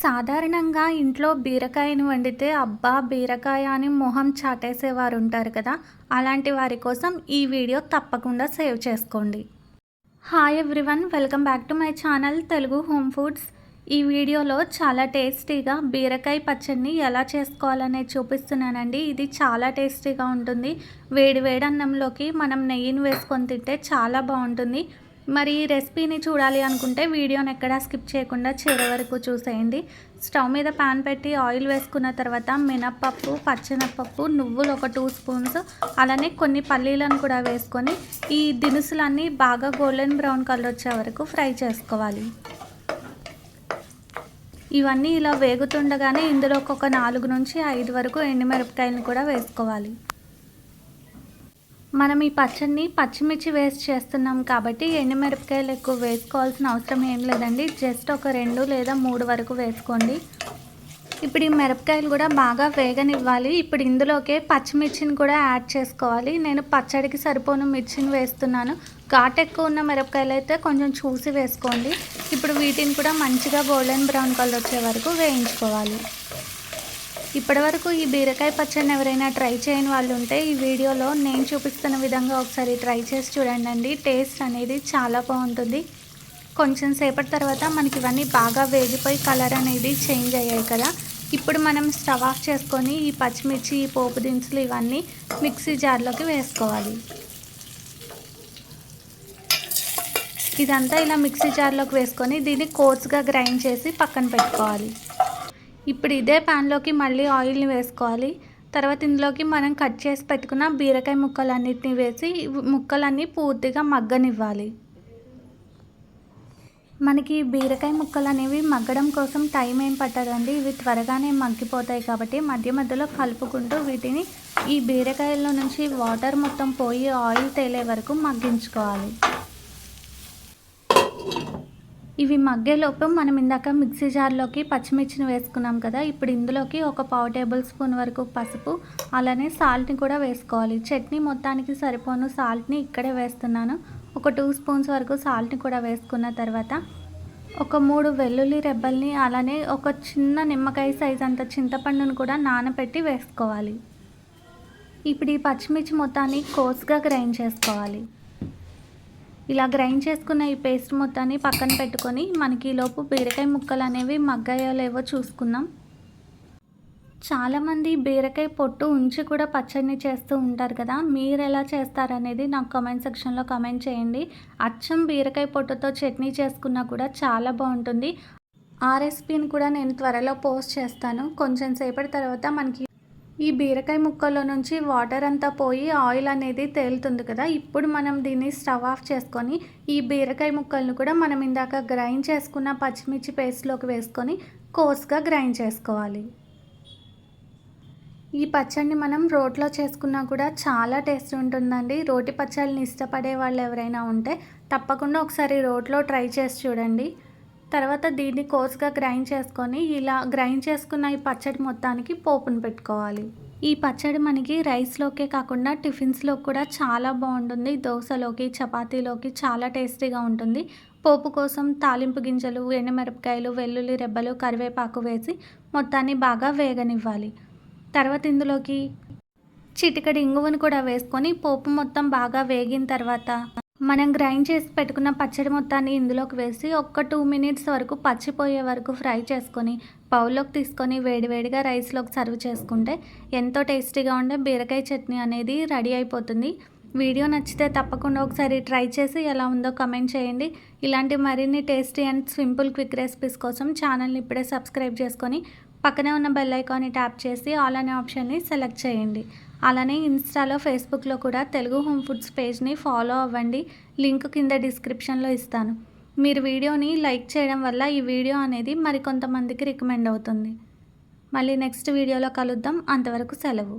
సాధారణంగా ఇంట్లో బీరకాయని వండితే అబ్బా! బీరకాయ అని మొహం చాటేసేవారు ఉంటారు కదా! అలాంటి వారి కోసం ఈ వీడియో తప్పకుండా సేవ్ చేసుకోండి. Hi everyone, welcome back to my channel Telugu home foods. ఈ వీడియోలో చాలా టేస్టీగా బీరకాయ పచ్చడిని ఎలా చేసుకోవాలనేది చూపిస్తున్నానండి. ఇది చాలా టేస్టీగా ఉంటుంది. వేడి వేడి అన్నంలోకి మనం నెయ్యిని వేసుకొని తింటే చాలా బాగుంటుంది. మరి ఈ రెసిపీని చూడాలి అనుకుంటే వీడియోని ఎక్కడా స్కిప్ చేయకుండా చివరి వరకు చూసేయండి. స్టవ్ మీద పాన్ పెట్టి ఆయిల్ వేసుకున్న తర్వాత మినప్పప్పు, పచ్చెనపప్పు, నువ్వులు ఒక 2 స్పూన్స్, అలానే కొన్ని పల్లీలను కూడా వేసుకొని ఈ దినుసులన్నీ బాగా గోల్డెన్ బ్రౌన్ కలర్ వచ్చే వరకు ఫ్రై చేసుకోవాలి. ఇవన్నీ ఇలా వేగుతుండగానే ఇందులోకి ఒక 4 నుంచి 5 వరకు ఎండుమిరపకాయలను కూడా వేసుకోవాలి. మనం ఈ పచ్చడిని పచ్చిమిర్చి వేసి చేస్తున్నాం కాబట్టి ఎండుమిరపకాయలు ఎక్కువ వేసుకోవాల్సిన అవసరం ఏం లేదండి. జస్ట్ ఒక 2 లేదా 3 వరకు వేసుకోండి. ఇప్పుడు ఈ మిరపకాయలు కూడా బాగా వేగనివ్వాలి. ఇప్పుడు ఇందులోకే పచ్చిమిర్చిని కూడా యాడ్ చేసుకోవాలి. నేను పచ్చడికి సరిపోను మిర్చిని వేస్తున్నాను. ఘాటు ఎక్కువ ఉన్న మిరపకాయలు అయితే కొంచెం చూసి వేసుకోండి. ఇప్పుడు వీటిని కూడా మంచిగా గోల్డెన్ బ్రౌన్ కలర్ వచ్చే వరకు వేయించుకోవాలి. ఇప్పటివరకు ఈ బీరకాయ పచ్చడిని ఎవరైనా ట్రై చేయని వాళ్ళు ఉంటే ఈ వీడియోలో నేను చూపిస్తున్న విధంగా ఒకసారి ట్రై చేసి చూడండి. టేస్ట్ అనేది చాలా బాగుంటుంది. కొంచెం సేపటి తర్వాత మనకి ఇవన్నీ బాగా వేగిపోయి కలర్ అనేది చేంజ్ అయ్యాయి కదా. ఇప్పుడు మనం స్టవ్ ఆఫ్ చేసుకొని ఈ పచ్చిమిర్చి, ఈ పోపు దినుసులు ఇవన్నీ మిక్సీ జార్లోకి వేసుకోవాలి. ఇదంతా ఇలా మిక్సీ జార్లోకి వేసుకొని దీన్ని కోర్స్గా గ్రైండ్ చేసి పక్కన పెట్టుకోవాలి. ఇప్పుడు ఇదే ప్యాన్లోకి మళ్ళీ ఆయిల్ని వేసుకోవాలి. తర్వాత ఇందులోకి మనం కట్ చేసి పెట్టుకున్న బీరకాయ ముక్కలన్నిటిని వేసి ముక్కలన్నీ పూర్తిగా మగ్గనివ్వాలి. మనకి బీరకాయ ముక్కలు అనేవి మగ్గడం కోసం టైం ఏం పట్టదండి. ఇవి త్వరగానే మగ్గిపోతాయి కాబట్టి మధ్య మధ్యలో కలుపుకుంటూ వీటిని ఈ బీరకాయల్లో నుంచి వాటర్ మొత్తం పోయి ఆయిల్ తేలే వరకు మగ్గించుకోవాలి. ఇవి మగ్గేలోపు మనం ఇందాక మిక్సీ జార్లోకి పచ్చిమిర్చిని వేసుకున్నాం కదా. ఇప్పుడు ఇందులోకి ఒక 1/2 టేబుల్ స్పూన్ వరకు పసుపు, అలానే సాల్ట్ని కూడా వేసుకోవాలి. చట్నీ మొత్తానికి సరిపోను సాల్ట్ని ఇక్కడే వేస్తున్నాను. ఒక 2 స్పూన్స్ వరకు సాల్ట్ని కూడా వేసుకున్న తర్వాత ఒక 3 వెల్లుల్లి రెబ్బల్ని, అలానే ఒక చిన్న నిమ్మకాయ సైజ్ అంత చింతపండును కూడా నానబెట్టి వేసుకోవాలి. ఇప్పుడు ఈ పచ్చిమిర్చి మొత్తాన్ని కోర్స్గా గ్రైండ్ చేసుకోవాలి. ఇలా గ్రైండ్ చేసుకున్న ఈ పేస్ట్ మొత్తాన్ని పక్కన పెట్టుకొని మనకి ఈలోపు బీరకాయ ముక్కలు అనేవి మగ్గాయో లేవో చూసుకుందాం. చాలామంది బీరకాయ పొట్టు ఉంచి కూడా పచ్చడిని చేస్తూ ఉంటారు కదా. మీరు ఎలా చేస్తారనేది నాకు కామెంట్ సెక్షన్లో కామెంట్ చేయండి. అచ్చం బీరకాయ పొట్టుతో చట్నీ చేసుకున్నా కూడా చాలా బాగుంటుంది. ఆ రెసిపీని కూడా నేను త్వరలో పోస్ట్ చేస్తాను. కొంచెం సేపటి తర్వాత మనకి ఈ బీరకాయ ముక్కల్లో నుంచి వాటర్ అంతా పోయి ఆయిల్ అనేది తేలుతుంది కదా. ఇప్పుడు మనం దీన్ని స్టవ్ ఆఫ్ చేసుకొని ఈ బీరకాయ ముక్కలను కూడా మనం ఇందాక గ్రైండ్ చేసుకున్న పచ్చిమిర్చి పేస్ట్లోకి వేసుకొని కోర్స్గా గ్రైండ్ చేసుకోవాలి. ఈ పచ్చడిని మనం రోట్లో చేసుకున్నా కూడా చాలా టేస్ట్ ఉంటుందండి. రోటి పచ్చళ్ళని ఇష్టపడే వాళ్ళు ఎవరైనా ఉంటే తప్పకుండా ఒకసారి రోట్లో ట్రై చేసి చూడండి. తర్వాత దీన్ని కోర్స్గా గ్రైండ్ చేసుకొని ఇలా గ్రైండ్ చేసుకున్న ఈ పచ్చడి మొత్తానికి పోపును పెట్టుకోవాలి. ఈ పచ్చడి మనకి రైస్లోకే కాకుండా టిఫిన్స్లో కూడా చాలా బాగుంటుంది. దోశలోకి, చపాతీలోకి చాలా టేస్టీగా ఉంటుంది. పోపు కోసం తాలింపు గింజలు, ఎండుమిరపకాయలు, వెల్లుల్లి రెబ్బలు, కరివేపాకు వేసి మొత్తాన్ని బాగా వేగనివ్వాలి. తర్వాత ఇందులోకి చిటికెడు ఇంగువను కూడా వేసుకొని పోపు మొత్తం బాగా వేగిన తర్వాత మనం గ్రైండ్ చేసి పెట్టుకున్న పచ్చడి మొత్తాన్ని ఇందులోకి వేసి ఒక 2 మినిట్స్ వరకు పచ్చిపోయే వరకు ఫ్రై చేసుకొని బౌల్లోకి తీసుకొని వేడివేడిగా రైస్లోకి సర్వ్ చేసుకుంటే ఎంతో టేస్టీగా ఉండే బీరకాయ చట్నీ అనేది రెడీ అయిపోతుంది. వీడియో నచ్చితే తప్పకుండా ఒకసారి ట్రై చేసి ఎలా ఉందో కమెంట్ చేయండి. ఇలాంటి మరిన్ని tasty and simple quick recipes కోసం ఛానల్ని ఇప్పుడే సబ్స్క్రైబ్ చేసుకొని పక్కనే ఉన్న బెల్ ఐకాన్ని ట్యాప్ చేసి ఆల్ అనే ఆప్షన్ని సెలెక్ట్ చేయండి. అలానే ఇన్స్టాలో, ఫేస్బుక్లో కూడా తెలుగు హోమ్ ఫుడ్స్ పేజ్ని ఫాలో అవ్వండి. లింక్ కింద డిస్క్రిప్షన్లో ఇస్తాను. మీరు వీడియోని లైక్ చేయడం వల్ల ఈ వీడియో అనేది మరికొంతమందికి రికమెండ్ అవుతుంది. మళ్ళీ నెక్స్ట్ వీడియోలో కలుద్దాం. అంతవరకు సెలవు.